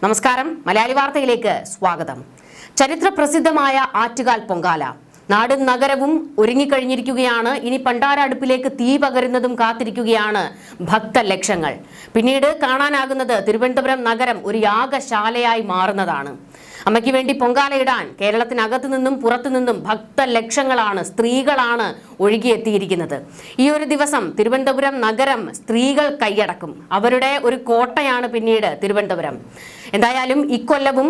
നമസ്കാരം, മലയാളി വാർത്തയിലേക്ക് സ്വാഗതം. ചരിത്ര പ്രസിദ്ധമായ ആറ്റുകാൽ പൊങ്കാല നാടും നഗരവും ഒരുങ്ങിക്കഴിഞ്ഞിരിക്കുകയാണ്. ഇനി പണ്ടാര അടുപ്പിലേക്ക് തീ പകരുന്നതും കാത്തിരിക്കുകയാണ് ഭക്തലക്ഷങ്ങൾ. പിന്നീട് കാണാനാകുന്നത് തിരുവനന്തപുരം നഗരം ഒരു യാഗശാലയായി മാറുന്നതാണ്. അമ്മയ്ക്ക് വേണ്ടി പൊങ്കാലയിടാൻ കേരളത്തിനകത്തു നിന്നും പുറത്തു നിന്നും ഭക്തലക്ഷങ്ങളാണ്, സ്ത്രീകളാണ് ഒഴുകിയെത്തിയിരിക്കുന്നത്. ഈ ഒരു ദിവസം തിരുവനന്തപുരം നഗരം സ്ത്രീകൾ കൈയടക്കും. അവരുടെ ഒരു കോട്ടയാണ് പിന്നീട് തിരുവനന്തപുരം. എന്തായാലും ഇക്കൊല്ലവും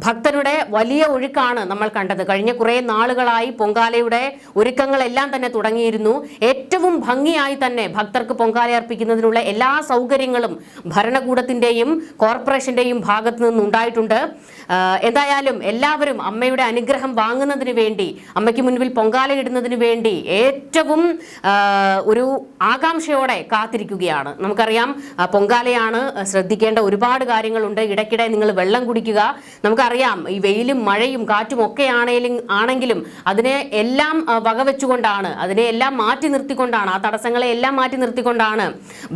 ഭക്തരുടെ വലിയ ഒഴുക്കാണ് നമ്മൾ കണ്ടത്. കഴിഞ്ഞ കുറേ നാളുകളായി പൊങ്കാലയുടെ ഒരുക്കങ്ങളെല്ലാം തന്നെ തുടങ്ങിയിരുന്നു. ഏറ്റവും ഭംഗിയായി തന്നെ ഭക്തർക്ക് പൊങ്കാല അർപ്പിക്കുന്നതിനുള്ള എല്ലാ സൗകര്യങ്ങളും ഭരണകൂടത്തിന്റെയും കോർപ്പറേഷന്റെയും ഭാഗത്തു നിന്നുണ്ടായിട്ടുണ്ട്. എന്തായാലും എല്ലാവരും അമ്മയുടെ അനുഗ്രഹം വാങ്ങുന്നതിന് വേണ്ടി, അമ്മയ്ക്ക് മുൻപിൽ പൊങ്കാല ഇടുന്നതിന് വേണ്ടി ഏറ്റവും ഒരു ആകാംക്ഷയോടെ കാത്തിരിക്കുകയാണ്. നമുക്കറിയാം, പൊങ്കാലയാണ്, ശ്രദ്ധിക്കേണ്ട ഒരുപാട് കാര്യങ്ങളുണ്ട്. ഇടയ്ക്കിടെ നിങ്ങൾ വെള്ളം കുടിക്കുക. നമുക്കറിയാം, ഈ വെയിലും മഴയും കാറ്റും ഒക്കെ ആണെങ്കിലും അതിനെ എല്ലാം വകവെച്ചുകൊണ്ടാണ്, അതിനെ എല്ലാം മാറ്റി നിർത്തിക്കൊണ്ടാണ്, ആ തടസ്സങ്ങളെ എല്ലാം മാറ്റി നിർത്തിക്കൊണ്ടാണ്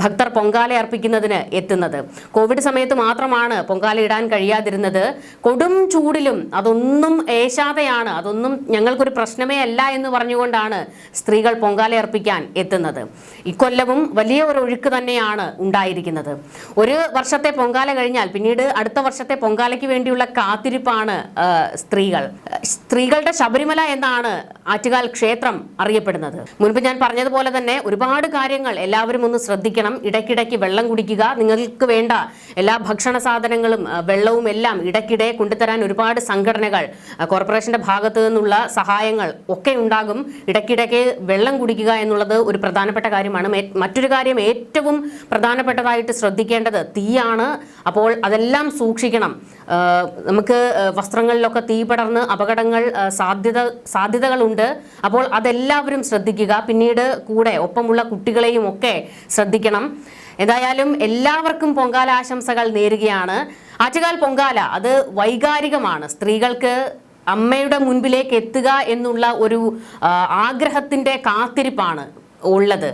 ഭക്തർ പൊങ്കാല അർപ്പിക്കുന്നതിന് എത്തുന്നത്. കോവിഡ് സമയത്ത് മാത്രമാണ് പൊങ്കാല ഇടാൻ കഴിയാതിരുന്നത്. കൊടും ചൂടിലും അതൊന്നും ഏശാതെയാണ്, അതൊന്നും ഞങ്ങൾക്കൊരു പ്രശ്നമേ അല്ല എന്ന് പറഞ്ഞുകൊണ്ടാണ് സ്ത്രീകൾ പൊങ്കാല അർപ്പിക്കാൻ എത്തുന്നത്. ഇക്കൊല്ലവും വലിയ ഒരു ഒഴുക്ക് തന്നെയാണ് ഉണ്ടായിരിക്കുന്നത്. ഒരു വർഷത്തെ പൊങ്കാല കഴിഞ്ഞാൽ പിന്നീട് അടുത്ത വർഷത്തെ പൊങ്കാലയ്ക്ക് വേണ്ടിയുള്ള കാത്തിരിപ്പാണ് സ്ത്രീകളുടെ ശബരിമല എന്നാണ് ആറ്റുകാൽ ക്ഷേത്രം അറിയപ്പെടുന്നത്. മുൻപ് ഞാൻ പറഞ്ഞതുപോലെ തന്നെ ഒരുപാട് കാര്യങ്ങൾ എല്ലാവരും ഒന്ന് ശ്രദ്ധിക്കണം. ഇടയ്ക്കിടയ്ക്ക് വെള്ളം കുടിക്കുക. നിങ്ങൾക്ക് വേണ്ട എല്ലാ ഭക്ഷണ സാധനങ്ങളും വെള്ളവും എല്ലാം ഇടയ്ക്കിടെ കൊണ്ടുതരാൻ ഒരുപാട് സംഘടനകൾ, കോർപ്പറേഷന്റെ ഭാഗത്തു നിന്നുള്ള സഹായങ്ങൾ ഒക്കെ ഉണ്ടാകും. ഇടയ്ക്കിടയ്ക്ക് വെള്ളം കുടിക്കുക എന്നുള്ളത് ഒരു പ്രധാനപ്പെട്ട കാര്യമാണ്. മറ്റൊരു കാര്യം, ഏറ്റവും പ്രധാനപ്പെട്ടതായിട്ട് ശ്രദ്ധിക്കേണ്ടത് തീയാണ്. അപ്പോൾ അതെല്ലാം സൂക്ഷിക്കണം. നമുക്ക് വസ്ത്രങ്ങളിലൊക്കെ തീ പടർന്ന് അപകടങ്ങൾ സാധ്യതകളുണ്ട്. അപ്പോൾ അതെല്ലാവരും ശ്രദ്ധിക്കുക. പിന്നീട് കൂടെ ഒപ്പമുള്ള കുട്ടികളെയും ഒക്കെ ശ്രദ്ധിക്കണം. എന്തായാലും എല്ലാവർക്കും പൊങ്കാല ആശംസകൾ നേരുകയാണ്. ആറ്റുകാൽ പൊങ്കാല അത് വൈകാരികമാണ്. സ്ത്രീകൾക്ക് അമ്മയുടെ മുൻപിലേക്ക് എത്തുക എന്നുള്ള ഒരു ആഗ്രഹത്തിന്റെ കാത്തിരിപ്പാണ് ഉള്ളത്.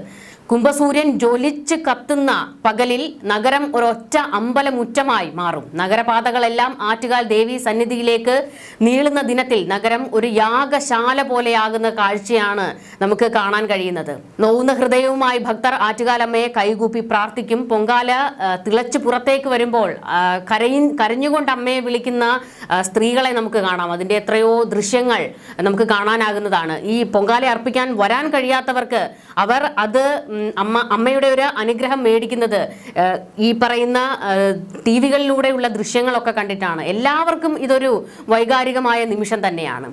കുംഭസൂര്യൻ ജ്വലിച്ച് കത്തുന്ന പകലിൽ നഗരം ഒരൊറ്റ അമ്പലമുറ്റമായി മാറും. നഗരപാതകളെല്ലാം ആറ്റുകാൽ ദേവി സന്നിധിയിലേക്ക് നീളുന്ന ദിനത്തിൽ നഗരം ഒരു യാഗശാല പോലെയാകുന്ന കാഴ്ചയാണ് നമുക്ക് കാണാൻ കഴിയുന്നത്. നോവുന്ന ഹൃദയവുമായി ഭക്തർ ആറ്റുകാലമ്മയെ കൈകൂപ്പി പ്രാർത്ഥിക്കും. പൊങ്കാല തിളച്ച് പുറത്തേക്ക് വരുമ്പോൾ കരഞ്ഞുകൊണ്ട് അമ്മയെ വിളിക്കുന്ന സ്ത്രീകളെ നമുക്ക് കാണാം. അതിൻ്റെ എത്രയോ ദൃശ്യങ്ങൾ നമുക്ക് കാണാനാകുന്നതാണ്. ഈ പൊങ്കാല അർപ്പിക്കാൻ വരാൻ കഴിയാത്തവർക്ക് അവർ അത് അമ്മയുടെ ഒരു അനുഗ്രഹം മേടിക്കുന്നത് ഈ പറയുന്ന ടിവികളിലൂടെയുള്ള ദൃശ്യങ്ങളൊക്കെ കണ്ടിട്ടാണ്. എല്ലാവർക്കും ഇതൊരു വൈകാരികമായ നിമിഷം തന്നെയാണ്.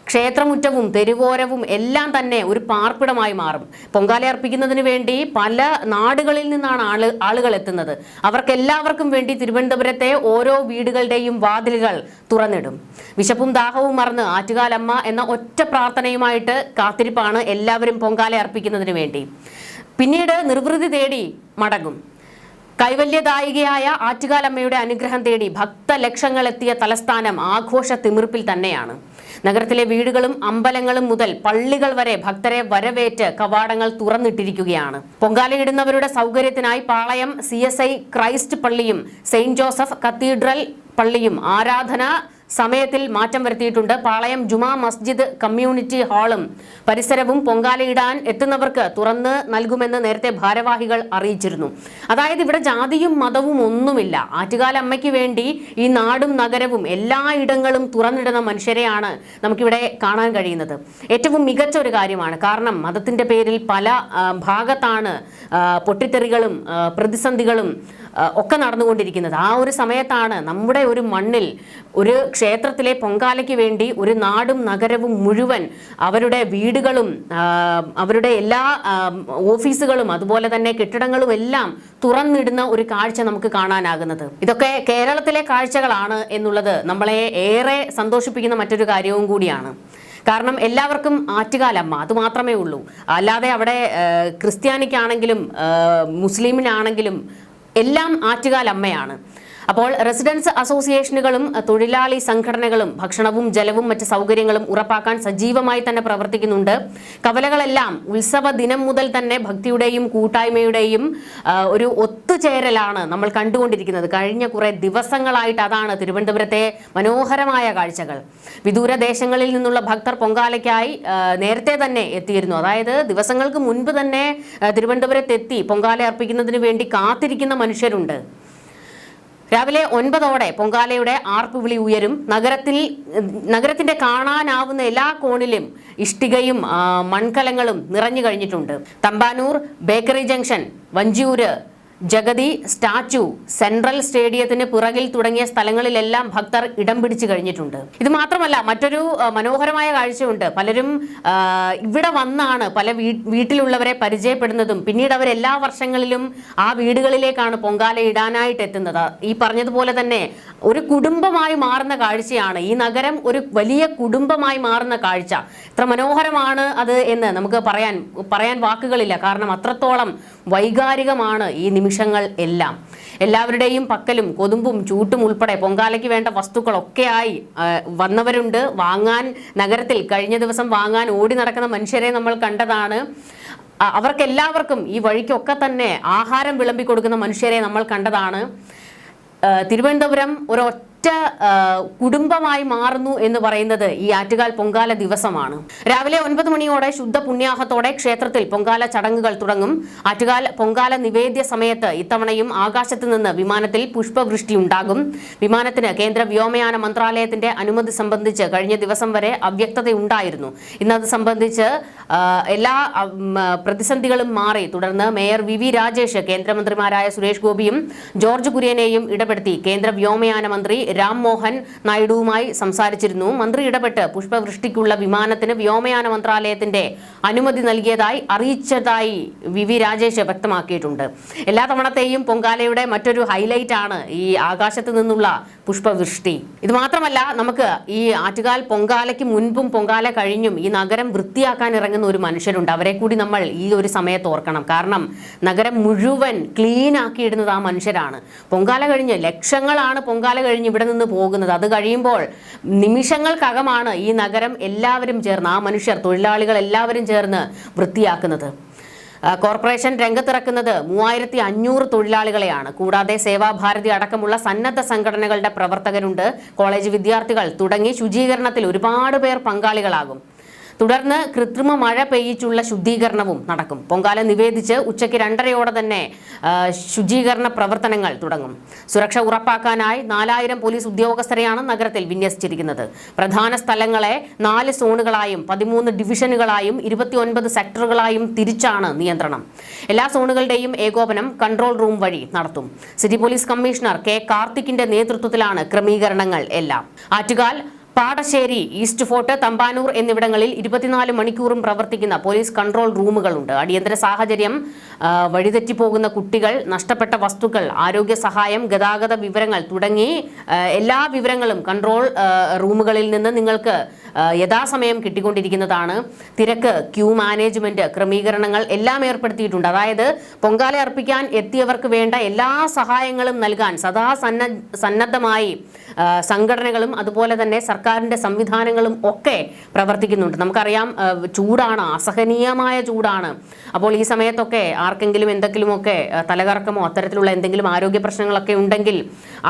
ക്ഷേത്രമുറ്റവും തെരുവോരവും എല്ലാം തന്നെ ഒരു പാർപ്പിടമായി മാറും. പൊങ്കാല അർപ്പിക്കുന്നതിന് വേണ്ടി പല നാടുകളിൽ നിന്നാണ് ആളുകൾ എത്തുന്നത്. അവർക്കെല്ലാവർക്കും വേണ്ടി തിരുവനന്തപുരത്തെ ഓരോ വീടുകളുടെയും വാതിലുകൾ തുറന്നിടും. വിശപ്പും ദാഹവും മറന്ന് ആറ്റുകാലമ്മ എന്ന ഒറ്റ പ്രാർത്ഥനയുമായിട്ട് കാത്തിരിപ്പാണ് എല്ലാവരും പൊങ്കാല അർപ്പിക്കുന്നതിന് വേണ്ടി. പിന്നീട് നിർവൃതി തേടി മടങ്ങും. കൈവല്യദായികയായ ആറ്റുകാലമ്മയുടെ അനുഗ്രഹം തേടി ഭക്തലക്ഷങ്ങൾ എത്തിയ തലസ്ഥാനം ആഘോഷ തിമിർപ്പിൽ തന്നെയാണ്. നഗരത്തിലെ വീടുകളും അമ്പലങ്ങളും മുതൽ പള്ളികൾ വരെ ഭക്തരെ വരവേറ്റ് കവാടങ്ങൾ തുറന്നിട്ടിരിക്കുകയാണ്. പൊങ്കാലയിടുന്നവരുടെ സൗകര്യത്തിനായി പാളയം CSI ക്രൈസ്റ്റ് പള്ളിയും സെയിന്റ് ജോസഫ് കത്തീഡ്രൽ പള്ളിയും ആരാധന സമയത്തിൽ മാറ്റം വരുത്തിയിട്ടുണ്ട്. പാളയം ജുമാ മസ്ജിദ് കമ്മ്യൂണിറ്റി ഹാളും പരിസരവും പൊങ്കാലയിടാൻ എത്തുന്നവർക്ക് തുറന്ന് നൽകുമെന്ന് നേരത്തെ ഭാരവാഹികൾ അറിയിച്ചിരുന്നു. അതായത് ഇവിടെ ജാതിയും മതവും ഒന്നുമില്ല. ആറ്റുകാൽ അമ്മയ്ക്ക് വേണ്ടി ഈ നാടും നഗരവും എല്ലായിടങ്ങളും തുറന്നിടുന്ന മനുഷ്യരെയാണ് നമുക്കിവിടെ കാണാൻ കഴിയുന്നത്. ഏറ്റവും മികച്ച ഒരു കാര്യമാണ്. കാരണം മതത്തിന്റെ പേരിൽ പല ഭാഗത്താണ് പൊട്ടിത്തെറികളും പ്രതിസന്ധികളും ഒക്കെ നടന്നുകൊണ്ടിരിക്കുന്നത്. ആ ഒരു സമയത്താണ് നമ്മുടെ ഒരു മണ്ണിൽ ഒരു ക്ഷേത്രത്തിലെ പൊങ്കാലയ്ക്ക് വേണ്ടി ഒരു നാടും നഗരവും മുഴുവൻ അവരുടെ വീടുകളും അവരുടെ എല്ലാ ഓഫീസുകളും അതുപോലെ തന്നെ കെട്ടിടങ്ങളും എല്ലാം തുറന്നിടുന്ന ഒരു കാഴ്ച നമുക്ക് കാണാനാകുന്നത്. ഇതൊക്കെ കേരളത്തിലെ കാഴ്ചകളാണ് എന്നുള്ളത് നമ്മളെ ഏറെ സന്തോഷിപ്പിക്കുന്ന മറ്റൊരു കാര്യവും കൂടിയാണ്. കാരണം എല്ലാവർക്കും ആറ്റുകാലമ്മ അത് മാത്രമേ ഉള്ളൂ. അല്ലാതെ അവിടെ ക്രിസ്ത്യാനിക്കാണെങ്കിലും മുസ്ലിമിനാണെങ്കിലും എല്ലാം ആറ്റുകാൽ അമ്മയാണ്. അപ്പോൾ റെസിഡൻസ് അസോസിയേഷനുകളും തൊഴിലാളി സംഘടനകളും ഭക്ഷണവും ജലവും മറ്റ് സൗകര്യങ്ങളും ഉറപ്പാക്കാൻ സജീവമായി തന്നെ പ്രവർത്തിക്കുന്നുണ്ട്. കവലകളെല്ലാം ഉത്സവ ദിനം മുതൽ തന്നെ ഭക്തിയുടെയും കൂട്ടായ്മയുടെയും ഒരു ഒത്തുചേരലാണ് നമ്മൾ കണ്ടുകൊണ്ടിരിക്കുന്നത്. കഴിഞ്ഞ കുറെ ദിവസങ്ങളായിട്ട് അതാണ് തിരുവനന്തപുരത്തെ മനോഹരമായ കാഴ്ചകൾ. വിദൂര ദേശങ്ങളിൽ നിന്നുള്ള ഭക്തർ പൊങ്കാലയ്ക്കായി നേരത്തെ തന്നെ എത്തിയിരുന്നു. അതായത് ദിവസങ്ങൾക്ക് മുൻപ് തന്നെ തിരുവനന്തപുരത്തെത്തി പൊങ്കാല അർപ്പിക്കുന്നതിന് വേണ്ടി കാത്തിരിക്കുന്ന മനുഷ്യരുണ്ട്. രാവിലെ 9 പൊങ്കാലയുടെ ആർപ്പുവിളി ഉയരും. നഗരത്തിന്റെ കാണാനാവുന്ന എല്ലാ കോണിലും ഇഷ്ടികയും മൺകലങ്ങളും നിറഞ്ഞു കഴിഞ്ഞിട്ടുണ്ട്. Thampanoor, bakery junction, Vanchiyoor, Jagathy statue, central സ്റ്റേഡിയത്തിന് പുറകിൽ തുടങ്ങിയ സ്ഥലങ്ങളിലെല്ലാം ഭക്തർ ഇടം പിടിച്ചു കഴിഞ്ഞിട്ടുണ്ട്. ഇത് മാത്രമല്ല, മറ്റൊരു മനോഹരമായ കാഴ്ചയുണ്ട്. പലരും ഇവിടെ വന്നാണ് പല വീട്ടിലുള്ളവരെ പരിചയപ്പെടുന്നതും പിന്നീട് അവർ എല്ലാ വർഷങ്ങളിലും ആ വീടുകളിലേക്കാണ് പൊങ്കാല ഇടാനായിട്ട് എത്തുന്നത്. ഈ പറഞ്ഞതുപോലെ തന്നെ ഒരു കുടുംബമായി മാറുന്ന കാഴ്ചയാണ്. ഈ നഗരം ഒരു വലിയ കുടുംബമായി മാറുന്ന കാഴ്ച. എത്ര മനോഹരമാണ് അത് എന്ന് നമുക്ക് പറയാൻ വാക്കുകളില്ല. കാരണം അത്രത്തോളം വൈകാരികമാണ് ഈ നിമിഷങ്ങൾ എല്ലാം. എല്ലാവരുടെയും പക്കലും കൊതുമ്പും ചൂട്ടും ഉൾപ്പെടെ പൊങ്കാലയ്ക്ക് വേണ്ട വസ്തുക്കളൊക്കെയായി വന്നവരുണ്ട്. വാങ്ങാൻ നഗരത്തിൽ കഴിഞ്ഞ ദിവസം വാങ്ങാൻ ഓടി നടക്കുന്ന മനുഷ്യരെ നമ്മൾ കണ്ടതാണ്. അവർക്കെല്ലാവർക്കും ഈ വഴിക്കൊക്കെ തന്നെ ആഹാരം വിളമ്പി കൊടുക്കുന്ന മനുഷ്യരെ നമ്മൾ കണ്ടതാണ്. തിരുവനന്തപുരം ഒരൊറ്റ കുടുംബമായി മാറുന്നു എന്ന് പറയുന്നത് ഈ ആറ്റുകാൽ പൊങ്കാല ദിവസമാണ്. രാവിലെ 9 മണിയോടെ ശുദ്ധ പുണ്യാഹത്തോടെ ക്ഷേത്രത്തിൽ പൊങ്കാല ചടങ്ങുകൾ തുടങ്ങും. ആറ്റുകാൽ പൊങ്കാല നിവേദ്യ സമയത്ത് ഇത്തവണയും ആകാശത്ത് നിന്ന് വിമാനത്തിൽ പുഷ്പവൃഷ്ടി ഉണ്ടാകും. വിമാനത്തിന് കേന്ദ്ര വ്യോമയാന മന്ത്രാലയത്തിന്റെ അനുമതി സംബന്ധിച്ച് കഴിഞ്ഞ ദിവസം വരെ അവ്യക്തതയുണ്ടായിരുന്നു. ഇന്നത് സംബന്ധിച്ച് എല്ലാ പ്രതിസന്ധികളും മാറി. തുടർന്ന് മേയർ വി രാജേഷ് കേന്ദ്രമന്ത്രിമാരായ സുരേഷ് ഗോപിയും ജോർജ് കുര്യനെയും ഇടപെടുത്തി കേന്ദ്ര വ്യോമയാന മന്ത്രി രാം മോഹൻ നായിഡുവുമായി സംസാരിച്ചിരുന്നു. മന്ത്രി ഇടപെട്ട് പുഷ്പവൃഷ്ടിക്കുള്ള വിമാനത്തിന് വ്യോമയാന മന്ത്രാലയത്തിന്റെ അനുമതി നൽകിയതായി അറിയിച്ചതായി വി രാജേഷ് വ്യക്തമാക്കിയിട്ടുണ്ട്. എല്ലാ തവണത്തെയും പൊങ്കാലയുടെ മറ്റൊരു ഹൈലൈറ്റ് ആണ് ഈ ആകാശത്ത് നിന്നുള്ള പുഷ്പവൃഷ്ടി. ഇത് മാത്രമല്ല, നമുക്ക് ഈ ആറ്റുകാൽ പൊങ്കാലയ്ക്ക് മുൻപും പൊങ്കാല കഴിഞ്ഞും ഈ നഗരം വൃത്തിയാക്കാൻ ഇറങ്ങുന്ന ഒരു മനുഷ്യരുണ്ട്. അവരെ കൂടി നമ്മൾ ഈ ഒരു സമയത്ത് ഓർക്കണം. കാരണം നഗരം മുഴുവൻ ക്ലീൻ ആക്കിയിടുന്നത് ആ മനുഷ്യരാണ്. പൊങ്കാല കഴിഞ്ഞ് ലക്ഷങ്ങളാണ് പൊങ്കാല കഴിഞ്ഞ് ഇവിടെ നിന്ന് പോകുന്നത്. അത് കഴിയുമ്പോൾ നിമിഷങ്ങൾക്കകമാണ് ഈ നഗരം എല്ലാവരും ചേർന്ന്, ആ മനുഷ്യർ, തൊഴിലാളികൾ എല്ലാവരും ചേർന്ന് വൃത്തിയാക്കുന്നത്. കോർപ്പറേഷൻ രംഗത്തിറക്കുന്നത് 3500 തൊഴിലാളികളെയാണ്. കൂടാതെ സേവാഭാരതി അടക്കമുള്ള സന്നദ്ധ സംഘടനകളുടെ പ്രവർത്തകരുണ്ട്. കോളേജ് വിദ്യാർത്ഥികൾ തുടങ്ങി ശുചീകരണത്തിൽ ഒരുപാട് പേർ പങ്കാളികളാകും. തുടർന്ന് കൃത്രിമ മഴ പെയ്യിച്ചുള്ള ശുദ്ധീകരണവും നടക്കും. പൊങ്കാല നിവേദിച്ച് ഉച്ചയ്ക്ക് 2:30 തന്നെ ശുചീകരണ പ്രവർത്തനങ്ങൾ തുടങ്ങും. സുരക്ഷ ഉറപ്പാക്കാനായി 4000 പോലീസ് ഉദ്യോഗസ്ഥരെയാണ് നഗരത്തിൽ വിന്യസിച്ചിരിക്കുന്നത്. പ്രധാന സ്ഥലങ്ങളെ 4 സോണുകളായും 13 ഡിവിഷനുകളായും 29 സെക്ടറുകളായും തിരിച്ചാണ് നിയന്ത്രണം. എല്ലാ സോണുകളുടെയും ഏകോപനം കൺട്രോൾ റൂം വഴി നടത്തും. സിറ്റി പോലീസ് കമ്മീഷണർ കെ കാർത്തിക്കിന്റെ നേതൃത്വത്തിലാണ് ക്രമീകരണങ്ങൾ എല്ലാം. ആറ്റുകാൽ, പാടശ്ശേരി, ഈസ്റ്റ് ഫോർട്ട്, തമ്പാനൂർ എന്നിവിടങ്ങളിൽ 24 മണിക്കൂറും പ്രവർത്തിക്കുന്ന പോലീസ് കൺട്രോൾ റൂമുകളുണ്ട്. അടിയന്തര സാഹചര്യം, വഴിതെറ്റിപ്പോകുന്ന കുട്ടികൾ, നഷ്ടപ്പെട്ട വസ്തുക്കൾ, ആരോഗ്യ സഹായം, ഗതാഗത വിവരങ്ങൾ തുടങ്ങി എല്ലാ വിവരങ്ങളും കൺട്രോൾ റൂമുകളിൽ നിന്ന് നിങ്ങൾക്ക് യഥാസമയം കിട്ടിക്കൊണ്ടിരിക്കുന്നതാണ്. തിരക്ക്, ക്യൂ മാനേജ്മെന്റ്, ക്രമീകരണങ്ങൾ എല്ലാം ഏർപ്പെടുത്തിയിട്ടുണ്ട്. അതായത് പൊങ്കാല അർപ്പിക്കാൻ എത്തിയവർക്ക് വേണ്ട എല്ലാ സഹായങ്ങളും നൽകാൻ സദാ സന്നദ്ധമായി സംഘടനകളും അതുപോലെ തന്നെ സർക്കാരിന്റെ സംവിധാനങ്ങളും ഒക്കെ പ്രവർത്തിക്കുന്നുണ്ട്. നമുക്കറിയാം, ചൂടാണ്, അസഹനീയമായ ചൂടാണ്. അപ്പോൾ ഈ സമയത്തൊക്കെ ആർക്കെങ്കിലും എന്തെങ്കിലുമൊക്കെ തലകറക്കമോ അത്തരത്തിലുള്ള എന്തെങ്കിലും ആരോഗ്യ പ്രശ്നങ്ങളൊക്കെ ഉണ്ടെങ്കിൽ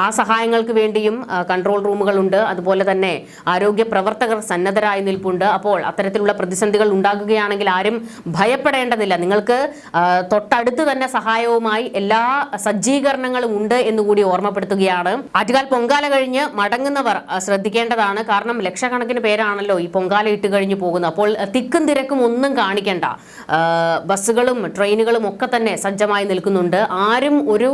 ആ സഹായങ്ങൾക്ക് വേണ്ടിയും കൺട്രോൾ റൂമുകളുണ്ട്. അതുപോലെ തന്നെ ആരോഗ്യ പ്രവർത്തകർ സന്നദ്ധരായി നിൽപ്പുണ്ട്. അപ്പോൾ അത്തരത്തിലുള്ള പ്രതിസന്ധികൾ ഉണ്ടാകുകയാണെങ്കിൽ ആരും ഭയപ്പെടേണ്ടതില്ല. നിങ്ങൾക്ക് തൊട്ടടുത്ത് തന്നെ സഹായവുമായി എല്ലാ സജ്ജീകരണങ്ങളും ഉണ്ട് എന്നുകൂടി ഓർമ്മപ്പെടുത്തുകയാണ്. ആറ്റുകാൽ പൊങ്കാല കഴിഞ്ഞ് മടങ്ങുന്നവർ ശ്രദ്ധിക്കേണ്ടതാണ്. കാരണം ലക്ഷക്കണക്കിന് പേരാണല്ലോ ഈ പൊങ്കാല ഇട്ട് കഴിഞ്ഞ് പോകുന്നത്. അപ്പോൾ തിക്കും തിരക്കും ഒന്നും കാണിക്കേണ്ട. ബസ്സുകളും ട്രെയിനുകളും ഒക്കെ തന്നെ സജ്ജമായി നിൽക്കുന്നുണ്ട്. ആരും ഒരു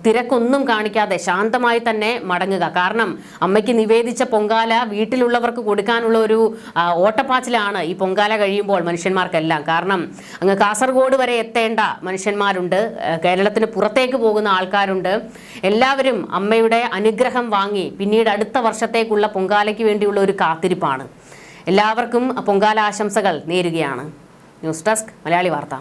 തിരക്കൊന്നും കാണിക്കാതെ ശാന്തമായി തന്നെ മടങ്ങുക. കാരണം അമ്മയ്ക്ക് നിവേദിച്ച പൊങ്കാല വീട്ടിലുള്ളവർക്ക് കൊടുക്കാനുള്ള ഒരു ഓട്ടപ്പാച്ചിലാണ് ഈ പൊങ്കാല കഴിയുമ്പോൾ മനുഷ്യന്മാർക്കെല്ലാം. കാരണം അങ്ങ് കാസർഗോഡ് വരെ എത്തേണ്ട മനുഷ്യന്മാരുണ്ട്, കേരളത്തിന് പുറത്തേക്ക് പോകുന്ന ആൾക്കാരുണ്ട്. എല്ലാവരും അമ്മയുടെ അനുഗ്രഹം വാങ്ങി പിന്നീട് അടുത്ത വർഷത്തേക്കുള്ള പൊങ്കാലയ്ക്ക് വേണ്ടിയുള്ള ഒരു കാത്തിരിപ്പാണ്. എല്ലാവർക്കും പൊങ്കാല ആശംസകൾ നേരുകയാണ്. ന്യൂസ് ഡെസ്ക് മലയാളി വാർത്ത.